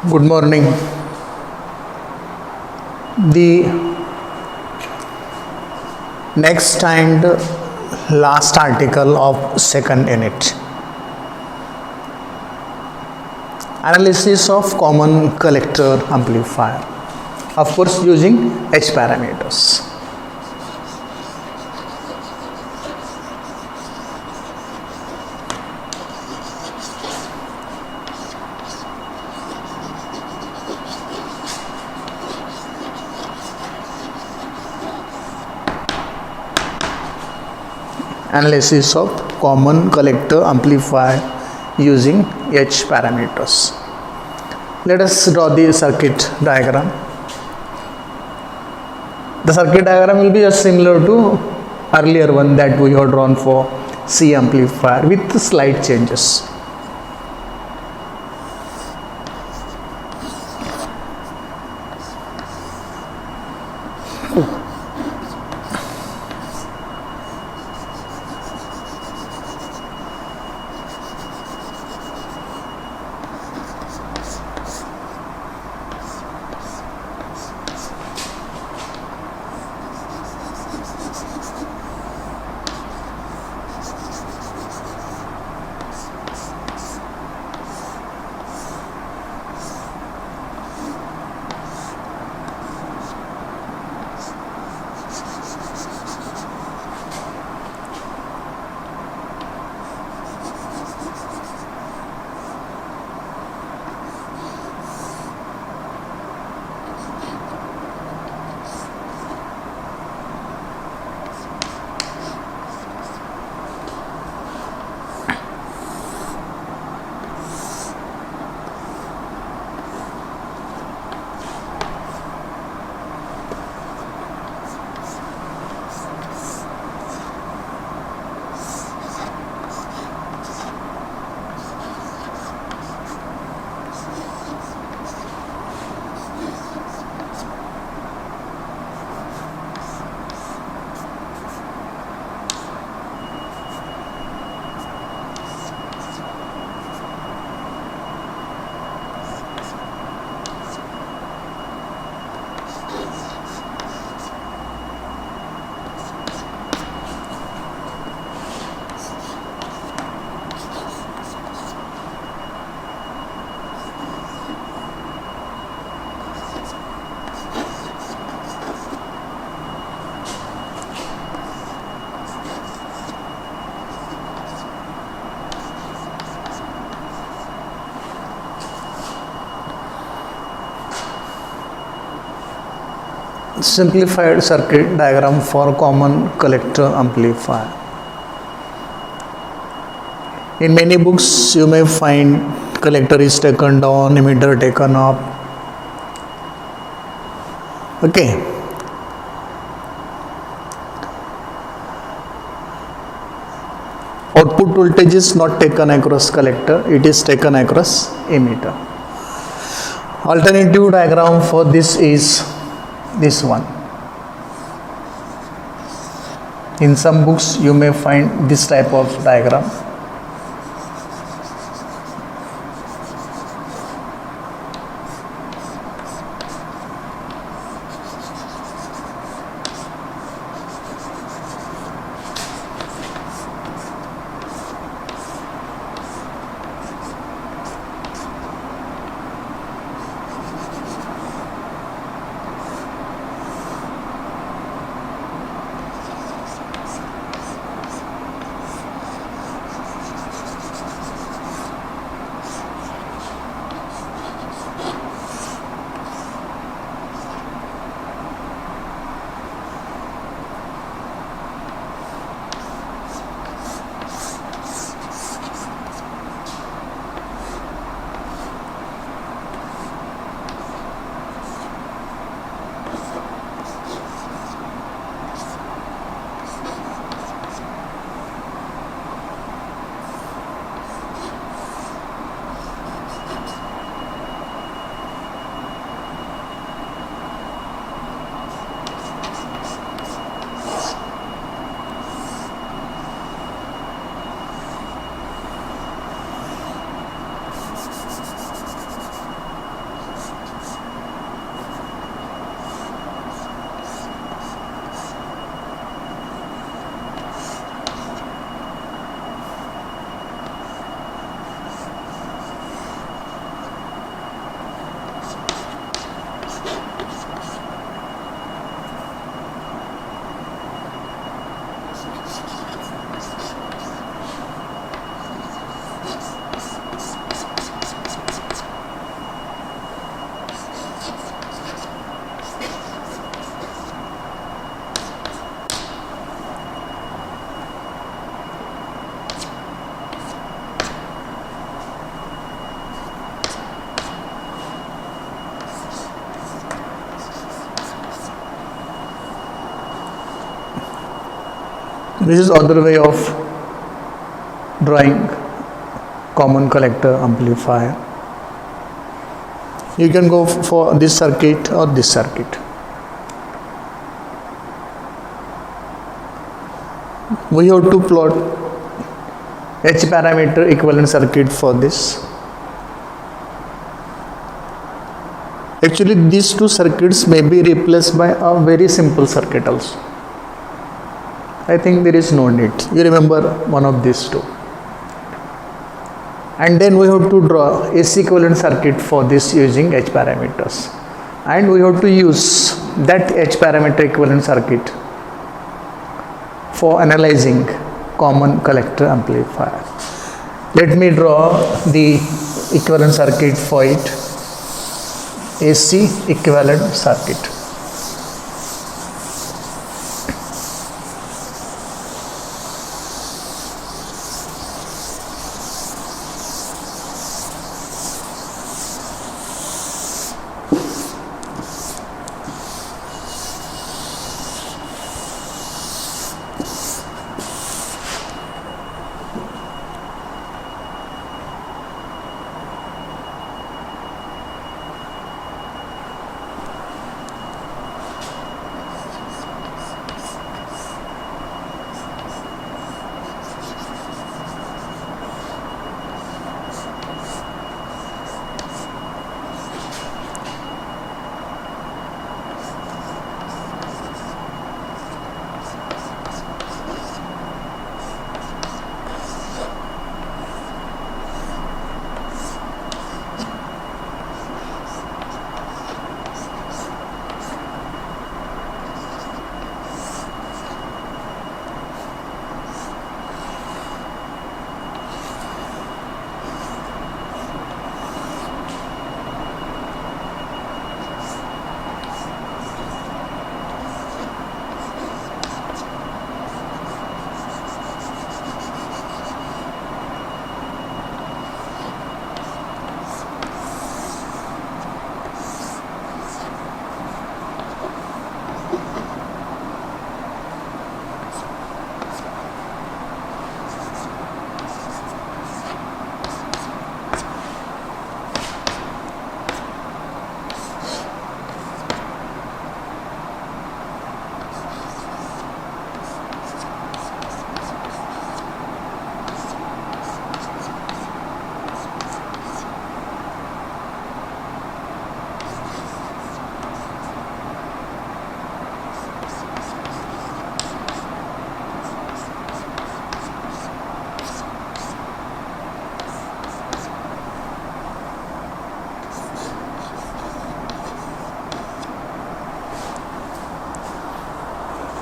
Good morning. The next and last article of second unit. Analysis of common collector amplifier. Of course, using H parameters. Analysis of common collector amplifier using H parameters. Let us draw the circuit diagram. The circuit diagram will be just similar to earlier one that we have drawn for C amplifier with slight changes. Simplified circuit diagram for common collector amplifier. In many books you may find collector is taken down, emitter taken up. Okay. Output voltage is not taken across collector, it is taken across emitter. Alternative diagram for this is this one. In some books you may find this type of diagram. This is other way of drawing common collector amplifier. You can go for this circuit or this circuit. We have to plot H parameter equivalent circuit for this. Actually, these two circuits may be replaced by a very simple circuit also. I think there is no need. You remember one of these two. And then we have to draw AC equivalent circuit for this using H parameters. And we have to use that H parameter equivalent circuit for analyzing common collector amplifier. Let me draw the equivalent circuit for it. AC equivalent circuit.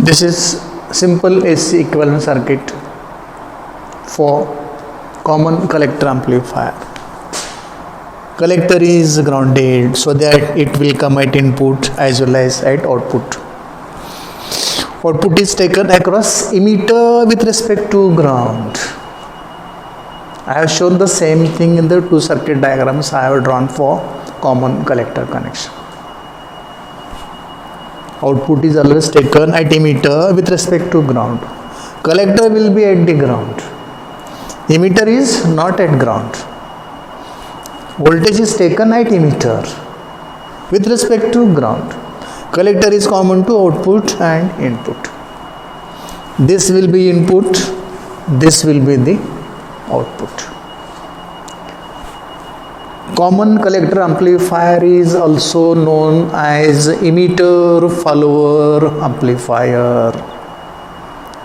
This is simple AC equivalent circuit for common collector amplifier. Collector is grounded so that it will come at input as well as at output. Output is taken across emitter with respect to ground. I have shown the same thing in the two circuit diagrams I have drawn for common collector connection. Output is always taken at emitter with respect to ground. Collector will be at the ground. Emitter is not at ground. Voltage is taken at emitter with respect to ground. Collector is common to output and input. This will be input, this will be the output. Common collector amplifier is also known as emitter follower amplifier.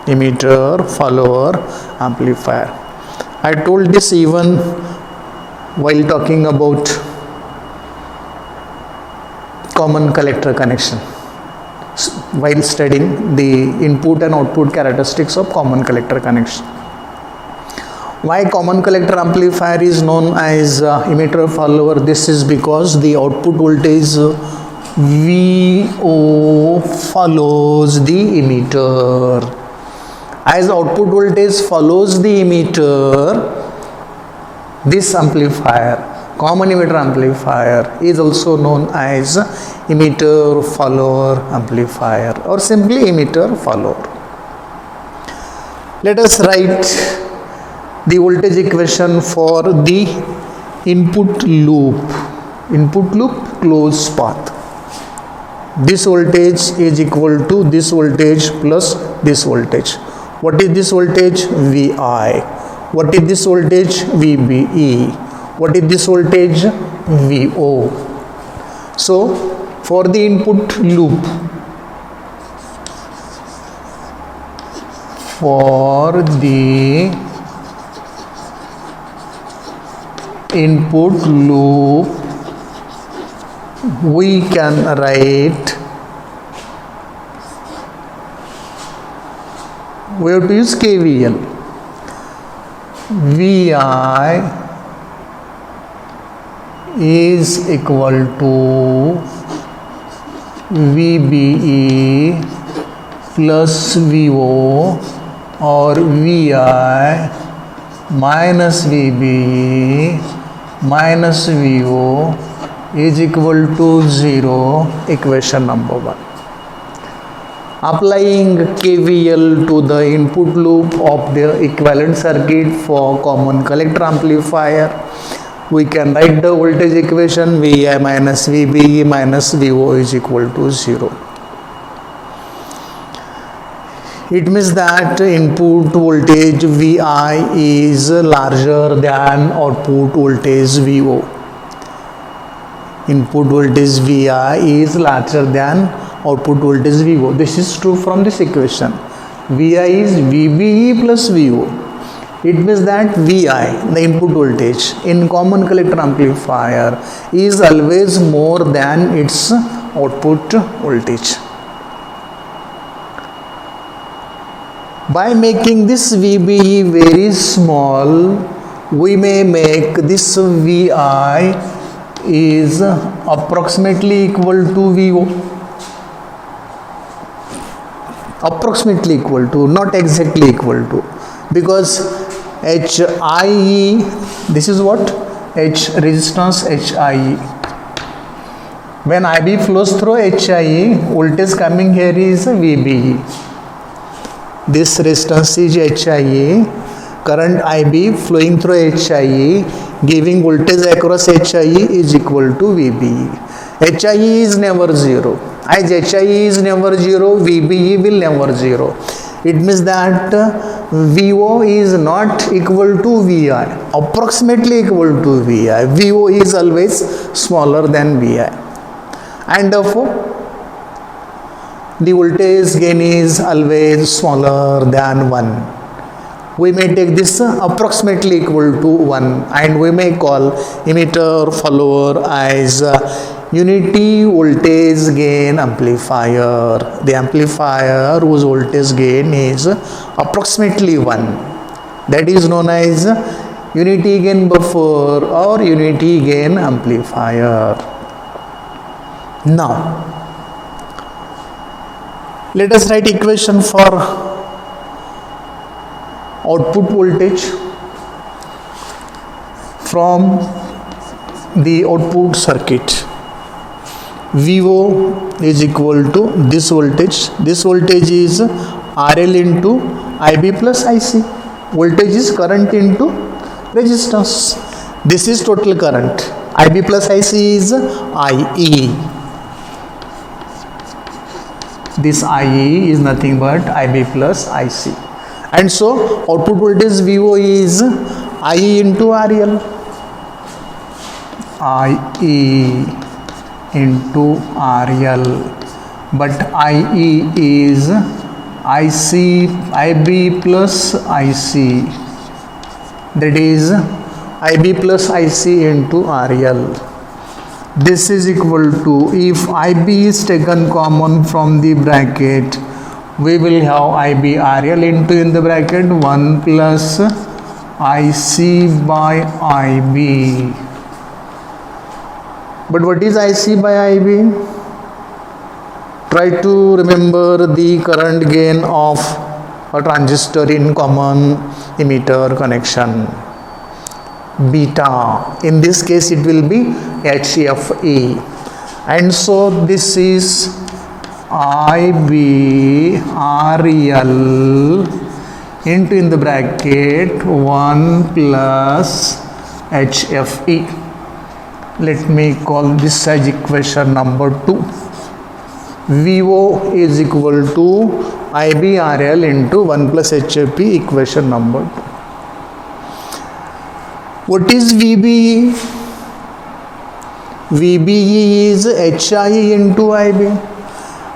Emitter follower amplifier. I told this even while talking about common collector connection, while studying the input and output characteristics of common collector connection. Why common collector amplifier is known as emitter follower? This is because the output voltage VO follows the emitter. As output voltage follows the emitter, this amplifier, common emitter amplifier, is also known as emitter follower amplifier or simply emitter follower. Let us write the voltage equation for the input loop closed path. This voltage is equal to this voltage plus this voltage. What is this voltage? Vi. What is this voltage? Vbe. What is this voltage? Vo. So for the input loop, we can write, we have to use KVL. Vi is equal to Vbe plus Vo, or Vi minus Vbe minus Vo is equal to 0. Equation number 1. Applying KVL to the input loop of the equivalent circuit for common collector amplifier, we can write the voltage equation Vi minus Vbe minus Vo is equal to 0. It means that input voltage Vi is larger than output voltage Vo. Input voltage Vi is larger than output voltage Vo. This is true from this equation. Vi is Vbe plus Vo. It means that Vi, the input voltage in common collector amplifier, is always more than its output voltage. By making this Vbe very small, we may make this Vi is approximately equal to Vo. Approximately equal to, not exactly equal to, because HIE, this is what? H resistance HIE. When IB flows through HIE, voltage coming here is Vbe. This resistance is HIE, current IB flowing through HIE, giving voltage across HIE is equal to Vbe. HIE is never 0. As HIE is never 0, Vbe will never 0. It means that Vo is not equal to Vi, approximately equal to Vi. Vo is always smaller than Vi. And therefore, the voltage gain is always smaller than 1. We may take this approximately equal to 1, and we may call emitter follower as unity voltage gain amplifier. The amplifier whose voltage gain is approximately 1. That is known as unity gain buffer or unity gain amplifier. Now, let us write equation for output voltage from the output circuit. Vo is equal to this voltage. This voltage is RL into IB plus IC. Voltage is current into resistance. This is total current. IB plus IC is IE. This IE is nothing but IB plus IC. And so output voltage Vo is IE into RL. IE into RL, but IE is IB plus IC, that is IB plus IC into RL. This is equal to, if IB is taken common from the bracket, we will have IB RL into in the bracket 1 plus IC by IB. But what is IC by IB? Try to remember the current gain of a transistor in common emitter connection. Beta. In this case it will be HFE. And so this is IB RL into in the bracket 1 plus HFE. Let me call this as equation number 2. VO is equal to IBRL into 1 plus HFE, equation number 2. What is VBE? VBE is HIE into IB.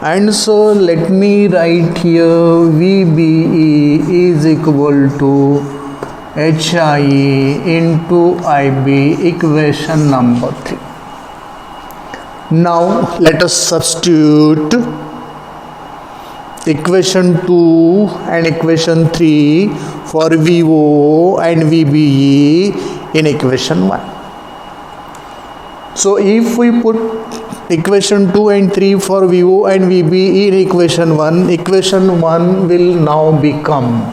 And so let me write here VBE is equal to HIE into IB, equation number 3. Now let us substitute equation 2 and equation 3 for VO and VBE in equation 1. So if we put equation 2 and 3 for VO and VBE in equation 1 will now become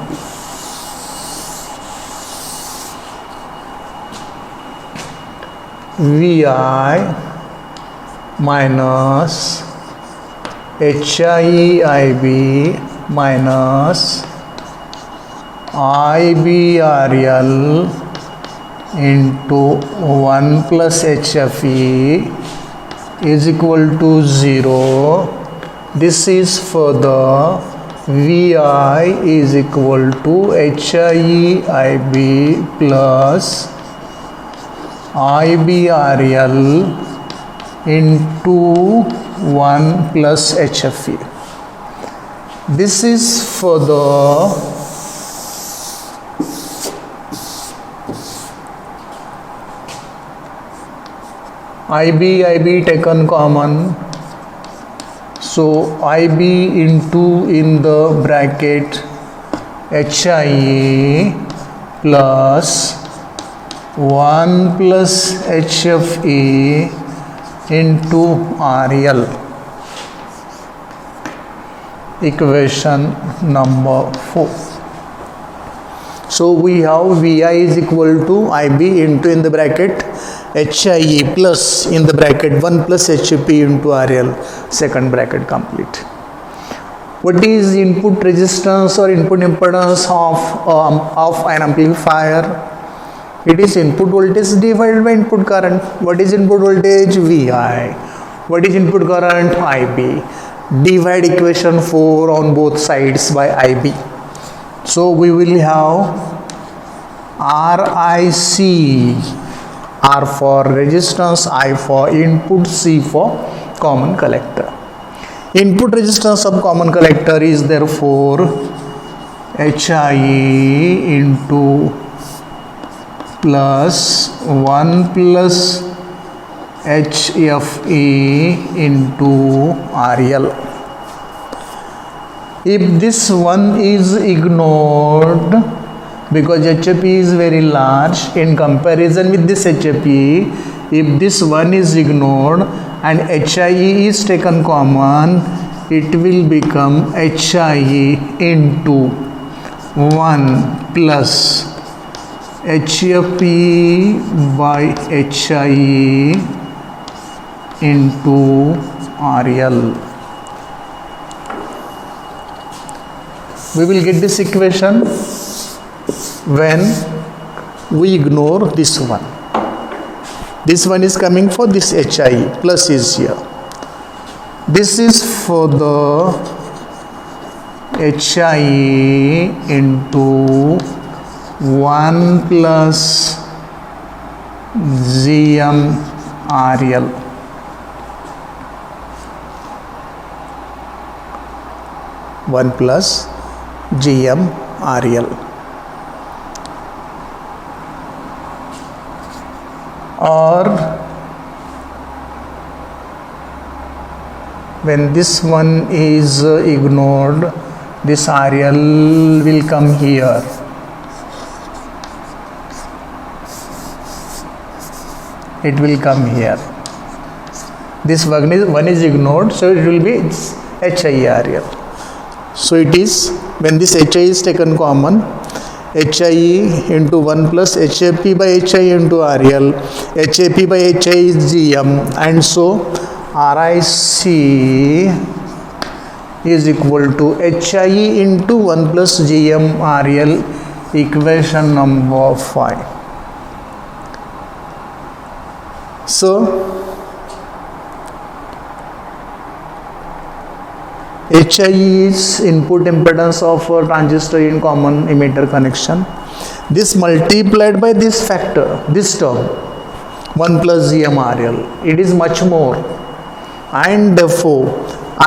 VI minus HIEIB minus IBRL into 1 plus HFE is equal to 0. This is for the VI is equal to HIEIB plus IBRL into 1 plus HFE. This is for the IB taken common. So IB into in the bracket HIE plus 1 plus HFE into RL, equation number 4. So we have VI is equal to IB into in the bracket HIE plus in the bracket 1 plus HFE into RL, second bracket complete. What is input resistance or input impedance of an amplifier? It is input voltage divided by input current. What is input voltage? VI. What is input current? IB. Divide equation 4 on both sides by IB. So we will have RIC, R for resistance, I for input, C for common collector. Input resistance of common collector is therefore HIE into plus 1 plus HFE into RL. If this one is ignored, because HFE is very large in comparison with this HFE, if this one is ignored and HIE is taken common, it will become HIE into 1 plus HFE by HIE into RL. We will get this equation when we ignore this one. This one is coming for this HIE, plus is here. This is for the HIE into 1 plus GM RL. One plus GM RL. Or when this one is ignored, this RL will come here. It will come here. This one is ignored, so it will be HIRL. So it is when this HI is taken common, HIE into 1 plus HFP by HI into RL, HAP by HI is GM, and so RIC is equal to HIE into 1 plus GM RL, equation number 5. So HIE is input impedance of a transistor in common emitter connection. This multiplied by this factor, this term 1 plus GMRL, it is much more, and therefore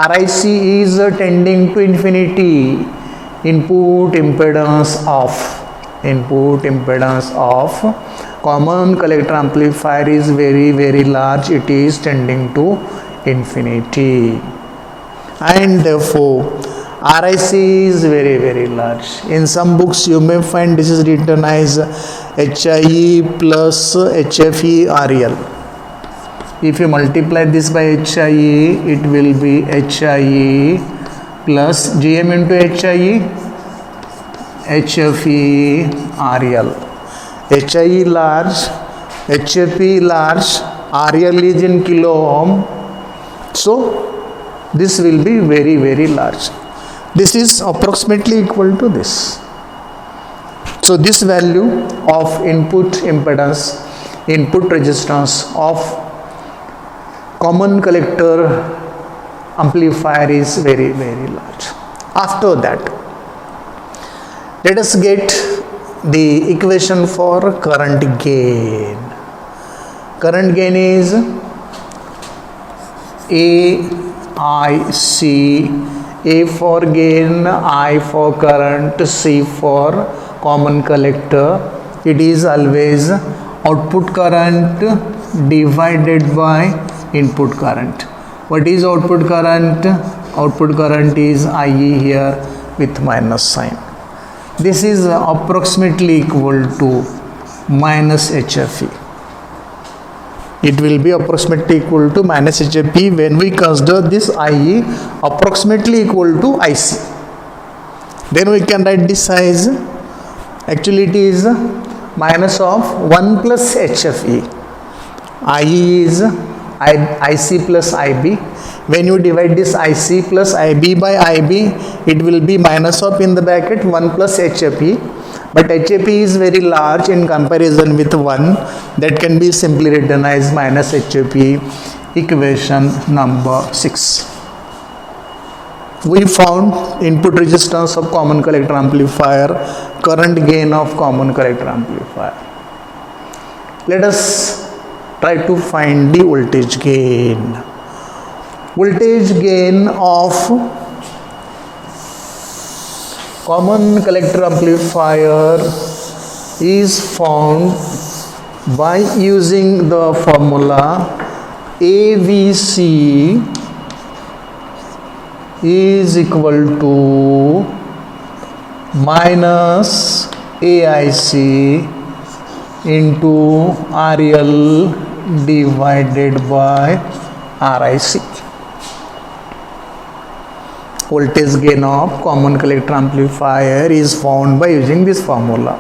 RIC is tending to infinity. Input impedance of common collector amplifier is very large. It is tending to infinity, and therefore RIC is very large. In some books you may find this is written as HIE plus HFE RL. If you multiply this by HIE, it will be HIE plus GM into HIE, HFE RL. HIE large, HFE large, RL is in kilo ohm. So this will be very large. This is approximately equal to this. So this value of input impedance, input resistance of common collector amplifier is very large. After that, let us get the equation for current gain. Current gain is AIC, A for gain, I for current, C for common collector. It is always output current divided by input current. What is output current? Output current is IE here with minus sign. This is approximately equal to minus HFE. It will be approximately equal to minus HFE when we consider this IE approximately equal to IC. Then we can write this as, actually it is minus of 1 plus HFE. IE is IC plus IB. When you divide this IC plus IB by IB, it will be minus of in the bracket 1 plus HFE. But HFE is very large in comparison with 1. That can be simply written as minus HFE, equation number 6. We found input resistance of common collector amplifier, current gain of common collector amplifier. Let us try to find the voltage gain. Voltage gain of common collector amplifier is found by using the formula AVC is equal to minus AIC into RL divided by RIC. Voltage gain of common collector amplifier is found by using this formula.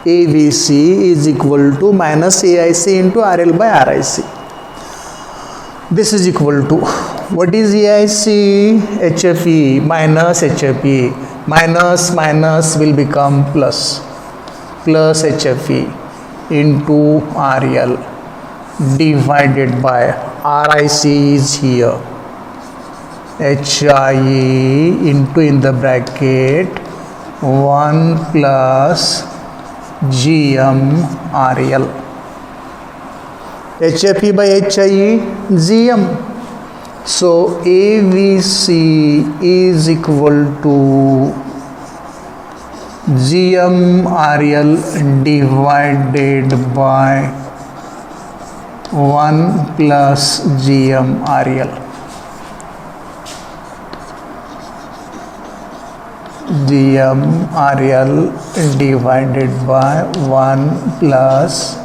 AVC is equal to minus AIC into RL by RIC. This is equal to, what is AIC? HFE minus HFE. Minus will become plus. Plus HFE into RL divided by RIC is here. HIE into in the bracket 1 plus GM RL. HFE by HIE GM. So AVC is equal to GM RL divided by 1 plus GM RL. GM RL divided by 1 plus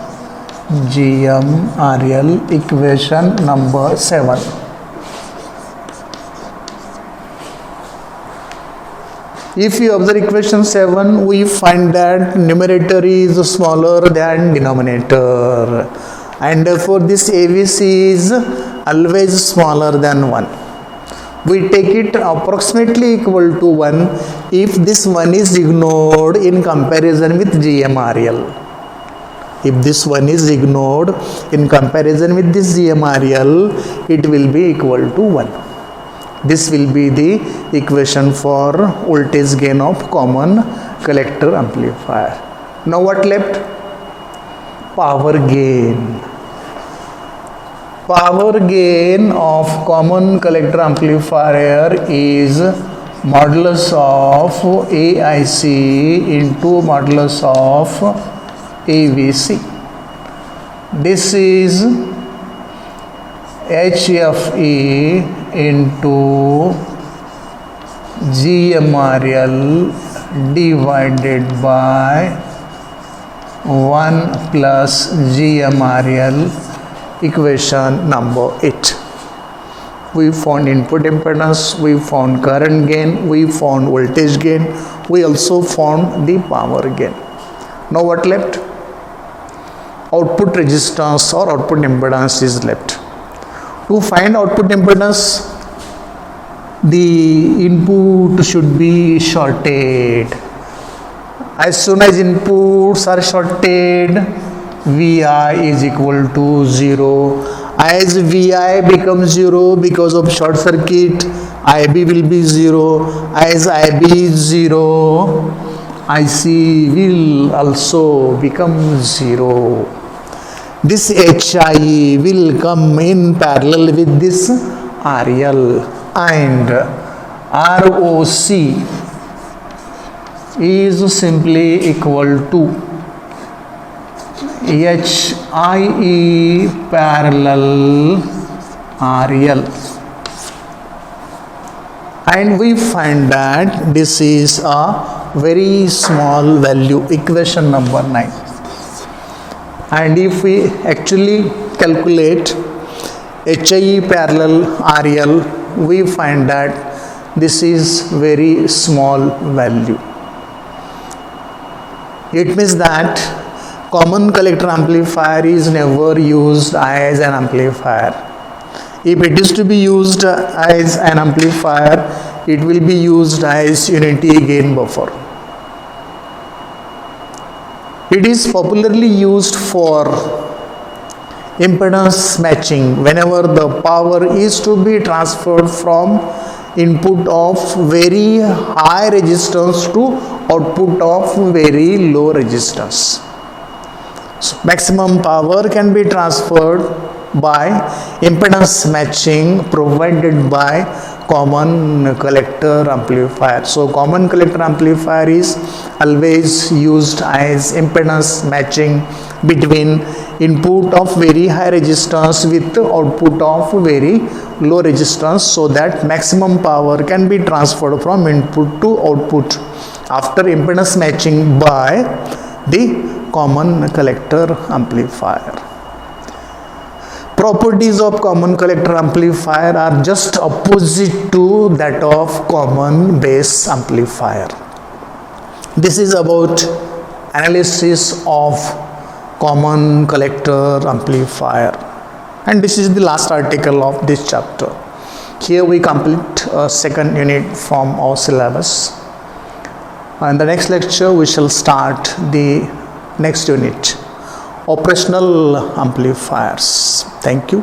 GM RL, equation number 7. If you observe equation 7, we find that numerator is smaller than denominator, and therefore this AVC is always smaller than 1. We take it approximately equal to 1 if this 1 is ignored in comparison with GMRL. If this 1 is ignored in comparison with this GMRL, it will be equal to 1. This will be the equation for voltage gain of common collector amplifier. Now what left? Power gain. Power gain of common collector amplifier is modulus of AIC into modulus of AVC. This is HFE into GMRL divided by 1 plus GMRL, equation number 8. We found input impedance, we found current gain, we found voltage gain, we also found the power gain. Now what left? Output resistance or output impedance is left. To find output impedance, the input should be shorted. As soon as inputs are shorted, Vi is equal to 0. As Vi becomes 0 because of short circuit, Ib will be 0. As Ib is 0, IC will also become 0. This HI will come in parallel with this RL, and ROC is simply equal to HIE parallel RL, and we find that this is a very small value, equation number 9. And if we actually calculate HIE parallel RL, we find that this is very small value. It means that common collector amplifier is never used as an amplifier. If it is to be used as an amplifier, it will be used as unity gain buffer. It is popularly used for impedance matching whenever the power is to be transferred from input of very high resistance to output of very low resistance. So maximum power can be transferred by impedance matching provided by common collector amplifier. So common collector amplifier is always used as impedance matching between input of very high resistance with output of very low resistance, so that maximum power can be transferred from input to output after impedance matching by the common collector amplifier. Properties of common collector amplifier are just opposite to that of common base amplifier. This is about analysis of common collector amplifier, and this is the last article of this chapter. Here we complete a second unit from our syllabus. In the next lecture we shall start the next unit, operational amplifiers. Thank you.